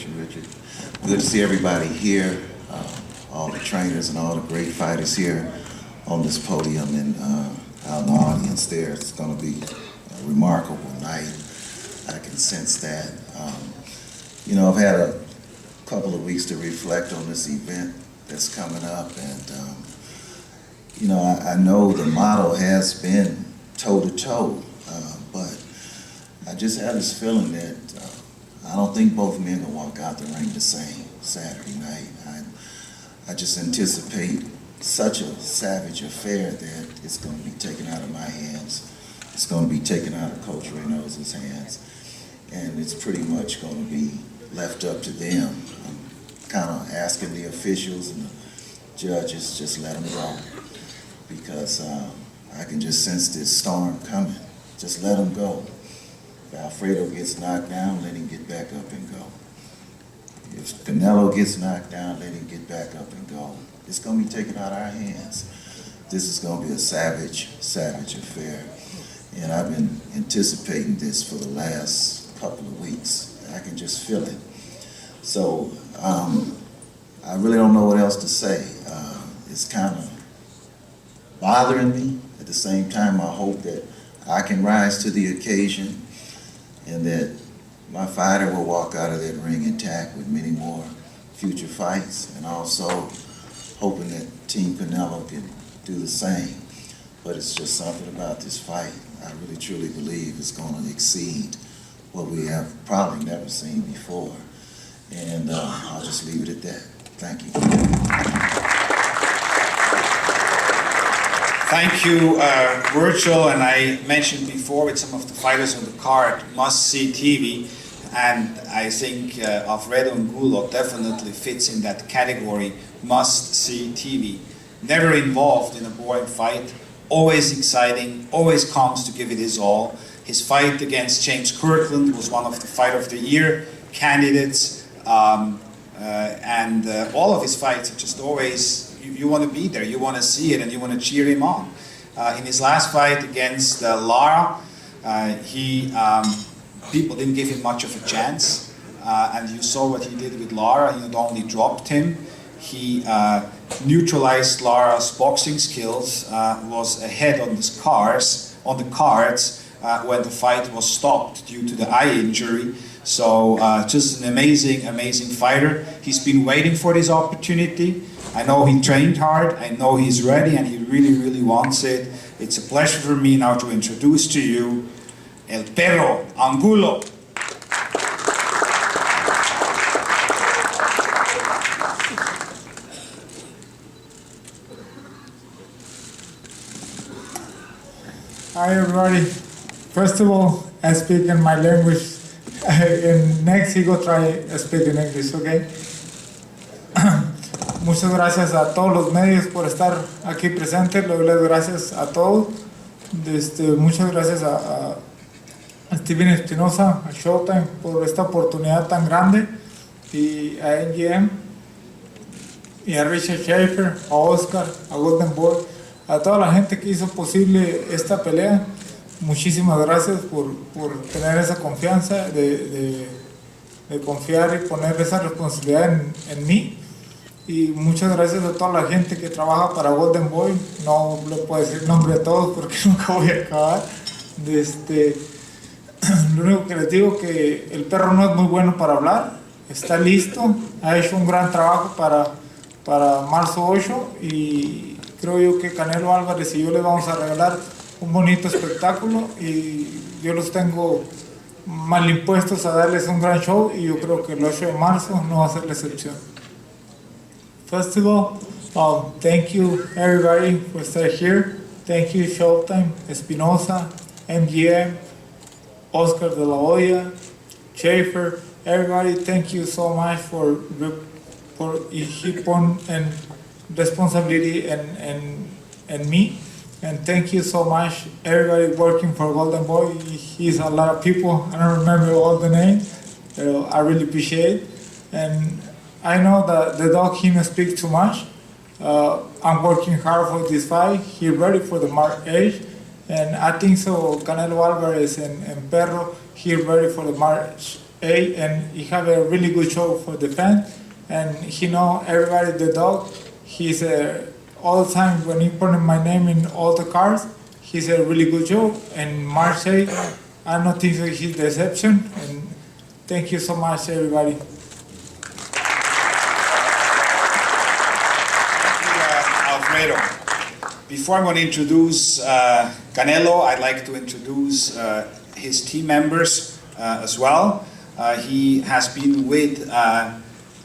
appreciate you, Richard. Good to see everybody here, all the trainers and all the great fighters here on this podium and out in the audience there. It's going to be a remarkable night. I can sense that. You know, I've had a couple of weeks to reflect on this event that's coming up, and you know, I know the motto has been toe-to-toe, but I just have this feeling that I don't think both men will walk out the ring the same Saturday night. I just anticipate such a savage affair that it's going to be taken out of my hands. It's going to be taken out of Coach Reynos's hands, and it's pretty much going to be left up to them. I'm kind of asking the officials and the judges, just let them go, because I can just sense this storm coming. Just let them go. If Alfredo gets knocked down, let him get back up and go. If Canelo gets knocked down, let him get back up and go. It's going to be taken out of our hands. This is going to be a savage, savage affair. And I've been anticipating this for the last couple of weeks. I can just feel it. So I really don't know what else to say. It's kind of bothering me. At the same time, I hope that I can rise to the occasion and that my fighter will walk out of that ring intact with many more future fights, and also hoping that Team Canelo can do the same. But it's just something about this fight I really truly believe is going to exceed what we have probably never seen before. And I'll just leave it at that. Thank you. Thank you, Virgil. And I mentioned before with some of the fighters on the card, must-see TV. And I think Alfredo Angulo definitely fits in that category, must-see TV. Never involved in a boring fight, always exciting, always comes to give it his all. His fight against James Kirkland was one of the Fight of the Year candidates. And all of his fights are just always, you want to be there, you want to see it, and you want to cheer him on. In his last fight against Lara, people didn't give him much of a chance, and you saw what he did with Lara. He not only dropped him, he neutralized Lara's boxing skills, was ahead on the cards when the fight was stopped due to the eye injury. So just an amazing, amazing fighter. He's been waiting for this opportunity. I know he trained hard, I know he's ready, and he really, really wants it. It's a pleasure for me now to introduce to you Alfredo Angulo. Hi everybody. First of all, I speak in my language. In next he go try speak in English, okay? Muchas gracias a todos los medios por estar aquí presentes. Le doy las gracias a todos. Muchas gracias a Steven Espinosa, a Showtime por esta oportunidad tan grande, y a NGM, y a Richard Schaefer, a Oscar, a Golden Boy, a toda la gente que hizo posible esta pelea. Muchísimas gracias por tener esa confianza de confiar y poner esa responsabilidad en mí. Y muchas gracias a toda la gente que trabaja para Golden Boy. No le puedo decir nombre a todos porque nunca voy a acabar. Lo único que les digo es que el perro no es muy bueno para hablar. Está listo, ha hecho un gran trabajo para marzo 8, y creo yo que Canelo Álvarez y yo les vamos a regalar un bonito espectáculo, y yo los tengo mal impuestos a darles un gran show, y yo creo que el 8 de marzo no va a ser la excepción. First of all, thank you everybody for staying here. Thank you Showtime, Espinosa, MGM, Oscar de la Hoya, Schaefer, everybody. Thank you so much for keep on and responsibility and me. And thank you so much everybody working for Golden Boy. He's a lot of people. I don't remember all the names, but I really appreciate it. And I know that the dog him speak too much. I'm working hard for this fight. He's ready for the March 8th. And I think so Canelo Alvarez and Perro, he's ready for the March and he have a really good show for the fans. And he know everybody, the dog. He's all the time when he put my name in all the cars. He's a really good show. And March 8th, I don't think that he's deception. And thank you so much, everybody. Alfredo. Before I'm going to introduce Canelo, I'd like to introduce his team members as well. He has been with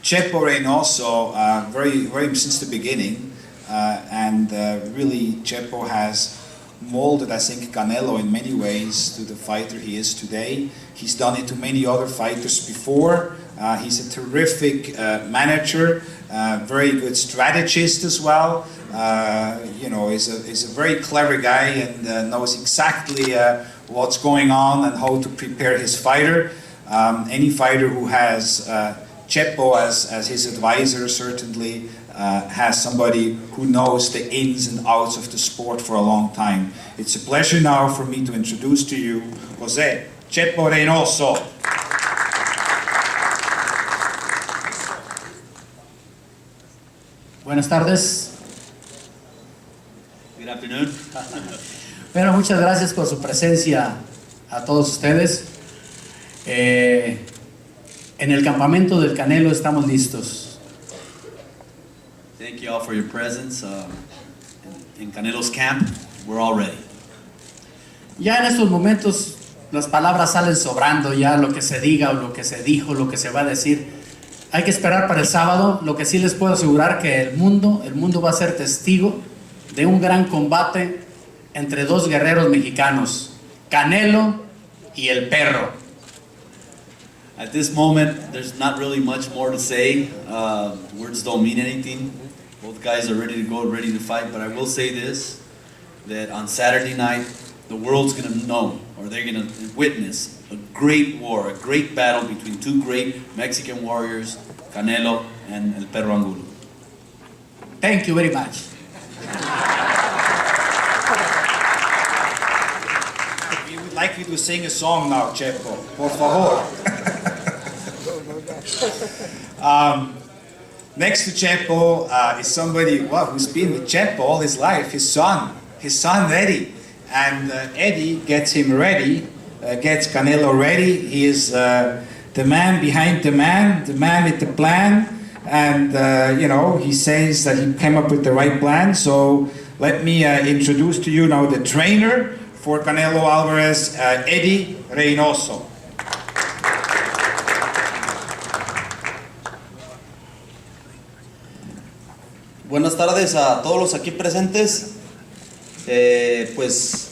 Chepo Reynoso very since the beginning, and really Chepo has molded, I think, Canelo in many ways to the fighter he is today. He's done it to many other fighters before. He's a terrific manager, very good strategist as well. He's a very clever guy and knows exactly what's going on and how to prepare his fighter. Any fighter who has Chepo as his advisor certainly has somebody who knows the ins and outs of the sport for a long time. It's a pleasure now for me to introduce to you Jose Chepo Reynoso. Buenas tardes. Good afternoon. Bueno, muchas gracias por su presencia a todos ustedes. En el campamento del Canelo estamos listos. Thank you all for your presence in Canelo's camp. We're all ready. Ya en estos momentos las palabras salen sobrando, ya lo que se diga o lo que se dijo, lo que se va a decir. Hay que esperar para el sábado. Lo que sí les puedo asegurar que el mundo va a ser testigo de un gran combate entre dos guerreros mexicanos, Canelo y el Perro. At this moment, there's not really much more to say. Words don't mean anything. Both guys are ready to go, ready to fight. But I will say this, that on Saturday night, the world's going to know, or they're going to witness, a great war, a great battle between two great Mexican warriors, Canelo and El Perro Angulo. Thank you very much. We would like you to sing a song now, Chepo. Por favor. Next to Chepo is somebody who's been with Chepo all his life, his son Eddie. And Eddie gets him ready, gets Canelo ready. He is the man behind the man with the plan. And, he says that he came up with the right plan. So let me introduce to you now the trainer for Canelo Alvarez, Eddie Reynoso. Buenas tardes a todos los aquí presentes. Pues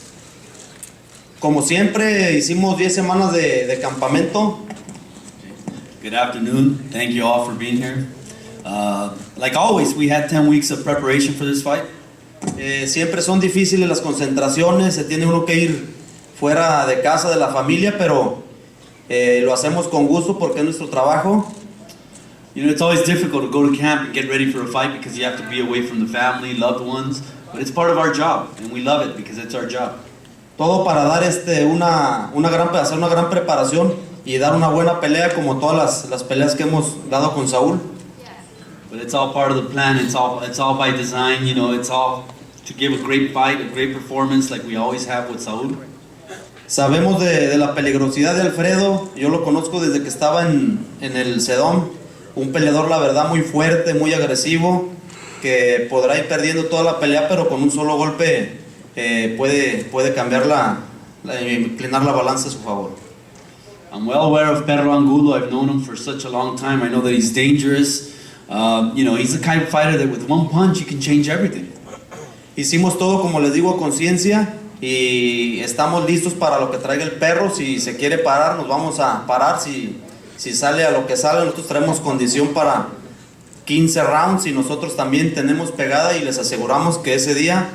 como siempre hicimos 10 semanas de campamento. Good afternoon. Thank you all for being here. Like always, we had 10 weeks of preparation for this fight. Siempre son difíciles las concentraciones, se tiene uno que ir fuera de casa, de la familia, pero lo hacemos con gusto porque es nuestro trabajo. You know, it's always difficult to go to camp and get ready for a fight because you have to be away from the family, loved ones. But it's part of our job, and we love it because it's our job. Todo para dar hacer una gran preparación y dar una buena pelea como todas las peleas que hemos dado con Saúl. But it's all part of the plan. It's all by design. You know, it's all to give a great fight, a great performance like we always have with Saúl. Sabemos de la peligrosidad de Alfredo. Yo lo conozco desde que estaba en el Sedón. Un peleador, la verdad, muy fuerte, muy agresivo, que podrá ir perdiendo toda la pelea, pero con un solo golpe puede cambiar inclinar la balanza a su favor. I'm well aware of Perro Angulo. I've known him for such a long time. I know that he's dangerous. He's the kind of fighter that with one punch you can change everything. Hicimos todo, como les digo, a conciencia y estamos listos para lo que traiga el Perro. Si se quiere parar, nos vamos a parar. Si sale a lo que sale, nosotros traemos condición para 15 rounds y nosotros también tenemos pegada y les aseguramos que ese día,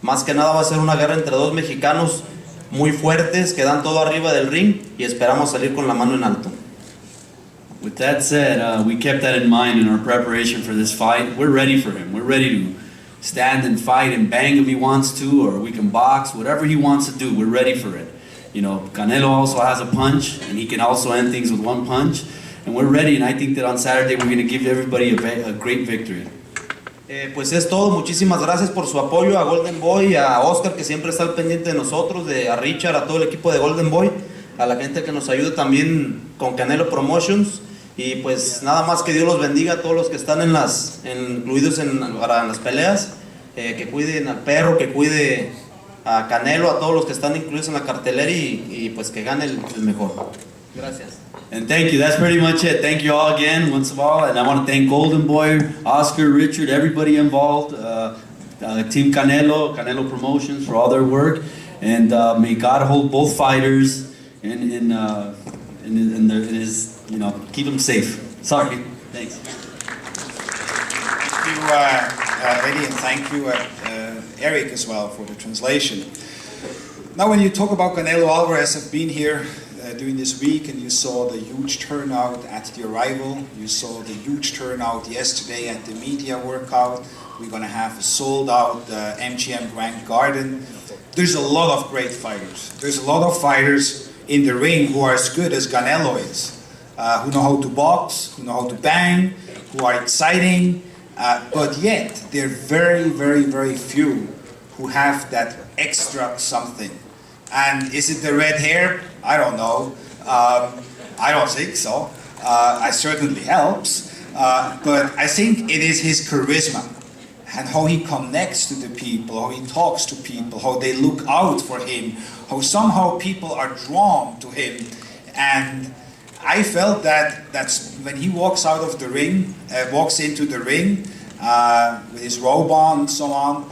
más que nada, va a ser una guerra entre dos mexicanos muy fuertes que dan todo arriba del ring y esperamos salir con la mano en alto. With that said, we kept that in mind in our preparation for this fight. We're ready for him. We're ready to stand and fight and bang if he wants to, or we can box, whatever he wants to do, we're ready for it. you know, Canelo also has a punch, and he can also end things with one punch. And we're ready, and I think that on Saturday we're going to give everybody a great victory. Pues es todo, muchísimas gracias por su apoyo a Golden Boy, a Oscar que siempre está al pendiente de nosotros, a Richard, a todo el equipo de Golden Boy, a la gente que nos ayuda también con Canelo Promotions, y pues nada más que Dios los bendiga a todos los que están incluidos en las peleas, que cuiden al perro, que cuide a Canelo, a todos los que están incluidos en la cartelera y pues que gane el mejor. Gracias. And thank you. That's pretty much it. Thank you all again, once of all. And I want to thank Golden Boy, Oscar, Richard, everybody involved, Team Canelo Promotions for all their work. And may God hold both fighters in his, you know, keep them safe. Sorry. Thanks. Thank you, Eddie, and thank you, Eric, as well, for the translation. Now, when you talk about Canelo Alvarez, I've been here during this week, and you saw the huge turnout at the arrival. You saw the huge turnout yesterday at the media workout. We're going to have a sold-out MGM Grand Garden. There's a lot of great fighters. There's a lot of fighters in the ring who are as good as Canelo is, who know how to box, who know how to bang, who are exciting, but yet they're very, very, very few who have that extra something. And is it the red hair? I don't know. I don't think so. It certainly helps. But I think it is his charisma and how he connects to the people, how he talks to people, how they look out for him, how somehow people are drawn to him. And I felt that's when he walks out of the ring, walks into the ring with his robe on and so on,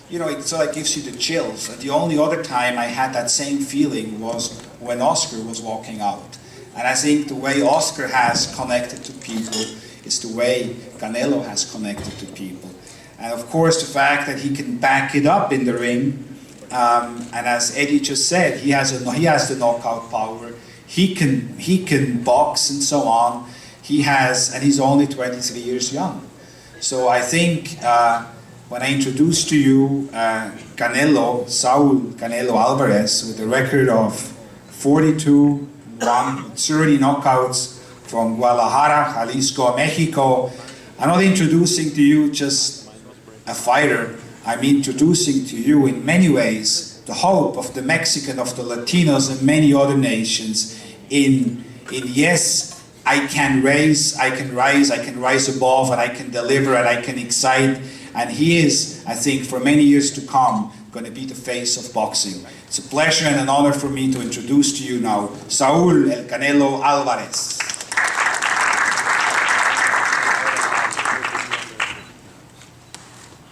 you know, it sort of gives you the chills. And the only other time I had that same feeling was when Oscar was walking out. And I think the way Oscar has connected to people is the way Canelo has connected to people. And of course, the fact that he can back it up in the ring, and as Eddie just said, he has the knockout power. He can box and so on. And he's only 23 years young. So I think when I introduced to you Saul Canelo Alvarez, with a record of 42, 30 knockouts from Guadalajara, Jalisco, Mexico, I'm not introducing to you just a fighter. I'm introducing to you in many ways the hope of the Mexican, of the Latinos, and many other nations in yes, I can rise above, and I can deliver, and I can excite. And he is, I think, for many years to come, going to be the face of boxing. It's a pleasure and an honor for me to introduce to you now Saúl El Canelo Alvarez.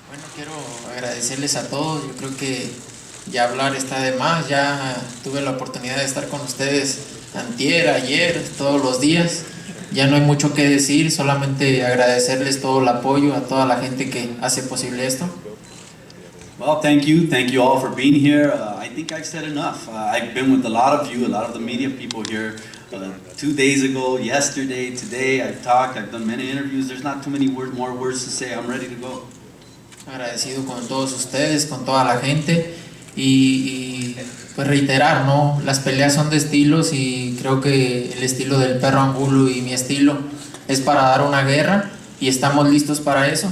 Bueno, quiero agradecerles a todos. Yo creo que ya hablar está de más. Ya tuve la oportunidad de estar con ustedes antier, ayer, todos los días. Ya no hay mucho que decir, solamente agradecerles todo el apoyo a toda la gente que hace posible esto. Well, thank you all for being here. I think I've said enough. I've been with a lot of you, a lot of the media people here 2 days ago, yesterday, today. I've talked, I've done many interviews. There's not too many more words to say. I'm ready to go. Agradecido con todos ustedes, con toda la gente y pues reiterar, ¿no? Las peleas son de estilos y creo que el estilo del Perro Angulo y mi estilo es para dar una guerra y estamos listos para eso.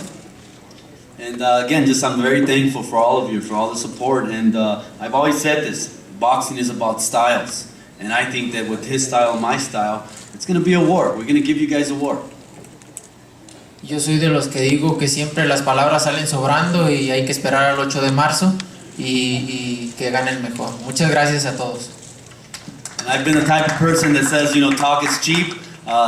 And again, I'm very thankful for all of you, for all the support. And I've always said this, boxing is about styles. And I think that with his style and my style, it's going to be a war. We're going to give you guys a war. Yo soy de los que digo que siempre las palabras salen sobrando y hay que esperar al 8 de marzo y que gane el mejor. Muchas gracias a todos. And I've been the type of person that says, talk is cheap.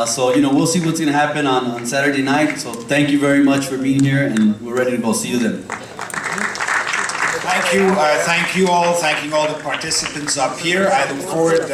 So, we'll see what's going to happen on Saturday night. So thank you very much for being here, and we're ready to go. See you then. Thank you all. Thanking all the participants up here. I look forward